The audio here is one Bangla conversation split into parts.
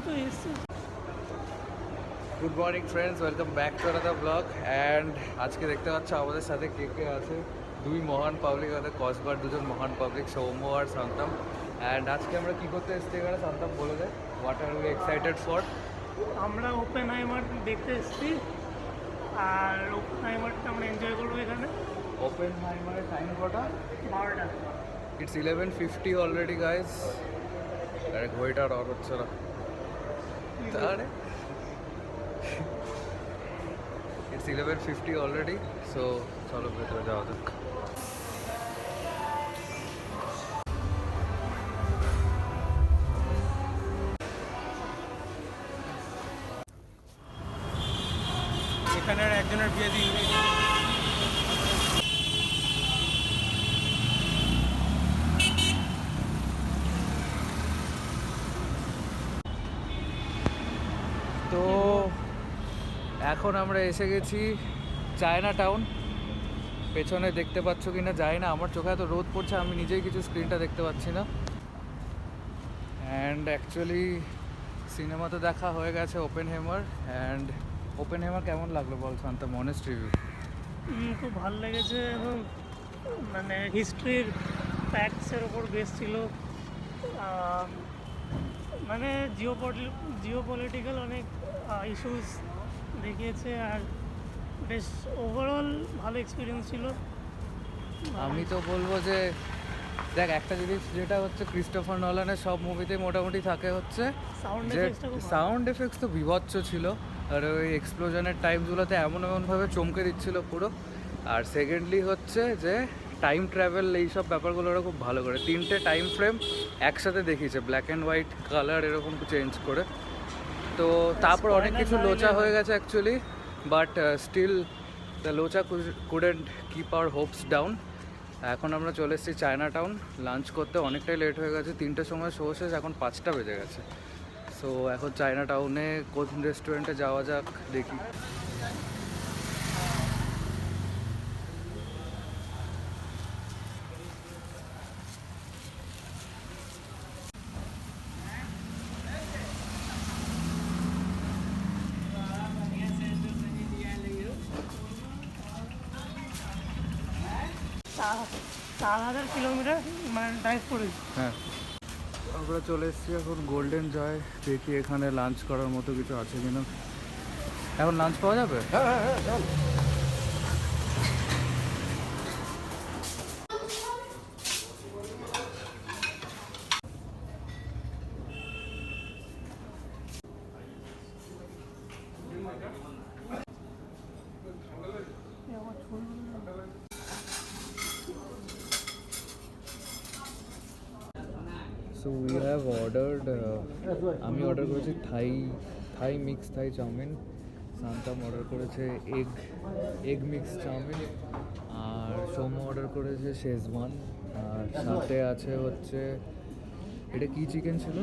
তো এসছে। Good morning friends, welcome back to another blog. And আজকে দেখতে পাচ্ছ আমাদের সাথে কে কে আছে। দুই মহান পাবলিক, আমাদের কসবার দুজন মহান public, Soumya R Shantam. And আজকে আমরা কী করতে এসেছি এখানে, শান্তম বলে দেয়, what are we excited for. আমরা ওপেনহাইমার দেখতে এসেছি, আর ওপেনহাইমারটা আমরা এনজয় করবো এখানে। ওপেনহাইমারের টাইম কটা? 12টা। It's 11:50 already guys. আরে ঘড়িটা আর হচ্ছে না তাহলে। ইটস 11:50 অলরেডি, সো চলো ভেতরে যাওয়া যাক। এখানে একজনের বিয়ে দিই। তো এখন আমরা এসে গেছি চায়না টাউন। পেছনে দেখতে পাচ্ছ কি না জানি না, আমার চোখে এত রোদ পড়ছে আমি নিজেই কিছু স্ক্রিনটা দেখতে পাচ্ছি না। অ্যান্ড অ্যাকচুয়ালি সিনেমা তো দেখা হয়ে গেছে ওপেনহেমার। অ্যান্ড ওপেনহেমার কেমন লাগলো বল শান্ত, অনেস্ট রিভিউ? খুব ভালো লেগেছে, এবং মানে হিস্ট্রির ফ্যাক্টসের ওপর বেস ছিল। মানে জিওপলিটিক্যাল অনেক ইস্যুস দেখিয়েছে, আর বেশ ওভারঅল ভালো এক্সপিরিয়েন্স ছিল। আমি তো বলবো যে দেখ, একটা জিনিস যেটা হচ্ছে ক্রিস্টোফার নলানের সব মুভিতে মোটামুটি থাকে হচ্ছে যে সাউন্ড এফেক্টস তো বিভৎস ছিল, আর ওই এক্সপ্লোশনের টাইমগুলোতে এমনভাবে চমকে দিচ্ছিল পুরো। আর সেকেন্ডলি হচ্ছে যে টাইম ট্রাভেল এইসব ব্যাপারগুলো ওরা খুব ভালো করে 3টে টাইম ফ্রেম একসাথে দেখিয়েছে, ব্ল্যাক অ্যান্ড হোয়াইট কালার এরকম চেঞ্জ করে। তো তারপর অনেক কিছু লোচা হয়ে গেছে অ্যাকচুয়ালি, বাট স্টিল দ্য লোচা couldn't keep our hopes down. এখন আমরা চলে এসেছি চায়না টাউন লাঞ্চ করতে, অনেকটাই লেট হয়ে গেছে, 3টের সময় শো শেষ, এখন 5টা বেজে গেছে। সো এখন চায়না টাউনে কোন রেস্টুরেন্টে যাওয়া যাক দেখি। চার 4,000 কিলোমিটার মানে ড্রাইভ করেছি। হ্যাঁ, আমরা চলে এসেছি এখন গোল্ডেন জয়, দেখি এখানে লাঞ্চ করার মতো কিছু আছে কিনা। এখন লাঞ্চ পাওয়া যাবে? হ্যাঁ হ্যাঁ হ্যাঁ চল। সো উই হ্যাভ অর্ডার্ড, আমি অর্ডার করেছি থাই মিক্স থাই চাউমিন, শান্তাম অর্ডার করেছে এগ মিক্স চাউমিন, আর সৌম্য অর্ডার করেছে শেজওয়ান। আর সাথে আছে হচ্ছে, এটা কি চিকেন ছিল?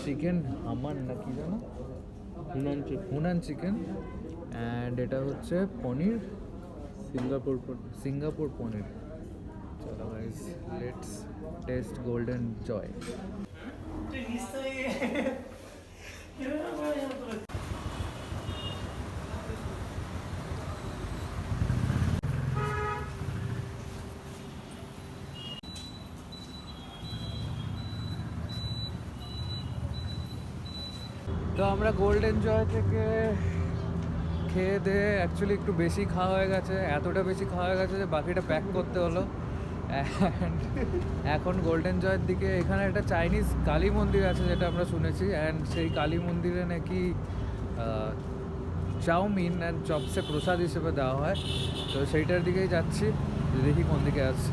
চিকেন হামান না কি জানো, হুনান চিকেন। অ্যান্ড এটা হচ্ছে পনির, সিঙ্গাপুর পনির। চলো গাইস, লেটস টেস্ট গোল্ডেন জয়। তো আমরা গোল্ডেন জয় থেকে খেয়ে দিয়ে অ্যাকচুয়ালি একটু বেশি খাওয়া হয়ে গেছে, এতটা বেশি খাওয়া হয়ে গেছে যে বাকিটা প্যাক করতে হলো। অ্যান্ড এখন গোল্ডেন জয়ের দিকে, এখানে একটা চাইনিজ কালী মন্দির আছে যেটা আমরা শুনেছি, অ্যান্ড সেই কালী মন্দিরে নাকি চাউমিন অ্যান্ড চপসে প্রসাদ হিসেবে দেওয়া হয়। তো সেইটার দিকেই যাচ্ছি, দেখি কোন দিকে আছে।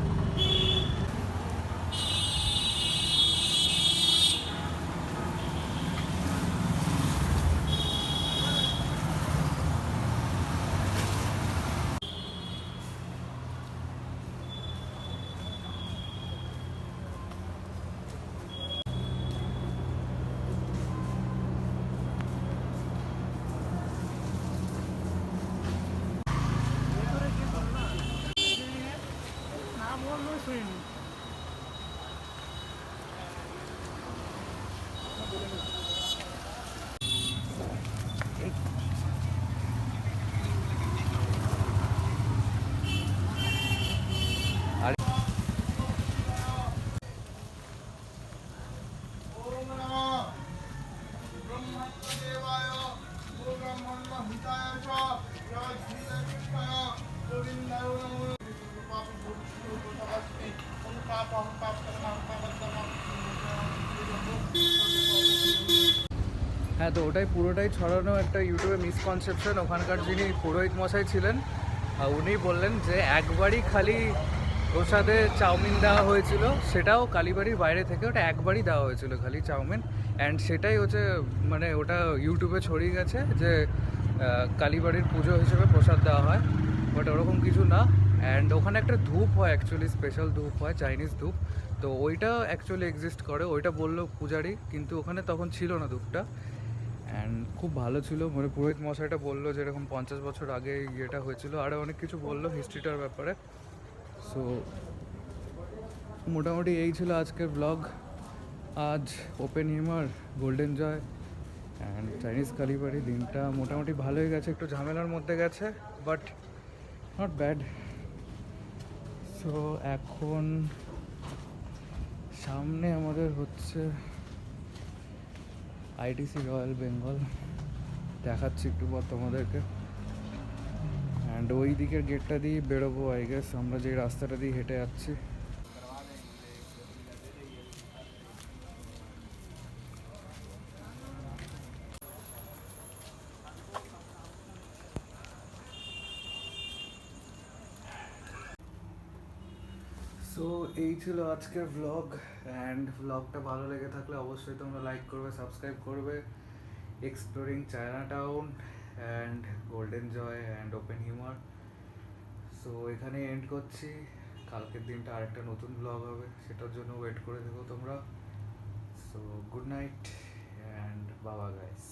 শুনিনি। হ্যাঁ, তো ওটাই পুরোটাই ছড়ানো একটা ইউটিউবে মিসকনসেপশন। ওখানকার যিনি পুরোহিত মশাই ছিলেন উনি বললেন যে একবারই খালি প্রসাদে চাউমিন দেওয়া হয়েছিল, সেটাও কালীবাড়ির বাইরে থেকে, ওটা একবারই দেওয়া হয়েছিল খালি চাউমিন। অ্যান্ড সেটাই হচ্ছে মানে ওটা ইউটিউবে ছড়িয়ে গেছে যে কালীবাড়ির পুজো হিসেবে প্রসাদ দেওয়া হয়, বাট ওরকম কিছু না। অ্যান্ড ওখানে একটা ধূপ হয়, অ্যাকচুয়ালি স্পেশাল ধূপ হয়, চাইনিজ ধূপ। তো ওইটা অ্যাকচুয়ালি এক্সিস্ট করে, ওইটা বললো পূজারি, কিন্তু ওখানে তখন ছিল না ধূপটা। অ্যান্ড খুব ভালো ছিল, মানে পুরোহিত মশাইটা বললো যে এরকম 50 বছর আগে ইয়েটা হয়েছিল, আরও অনেক কিছু বললো হিস্ট্রিটার ব্যাপারে। সো মোটামুটি এই ছিল আজকের ব্লগ। আজ Oppenheimer, golden joy and Chinese Kalibari, দিনটা মোটামুটি ভালোই গেছে, একটু ঝামেলার মধ্যে গেছে বাট নট ব্যাড। সো এখন সামনে আমাদের হচ্ছে আইটিসি রয়্যাল বেঙ্গল, দেখাচ্ছি একটু পর তোমাদেরকে। অ্যান্ড ওই দিকের গেটটা দিয়ে বেরোবো আই গেস, আমরা যে রাস্তাটা দিয়ে হেঁটে যাচ্ছি। সো এই ছিল আজকের ব্লগ। অ্যান্ড ব্লগটা ভালো লেগে থাকলে অবশ্যই তোমরা লাইক করবে, সাবস্ক্রাইব করবে। Exploring Chinatown and golden joy and open humour. So এখানে এন্ড করছি, কালকের দিনটা আরেকটা নতুন ব্লগ হবে, সেটার জন্য ওয়েট করে থেকো তোমরা। সো গুড নাইট অ্যান্ড বাবা গাইস।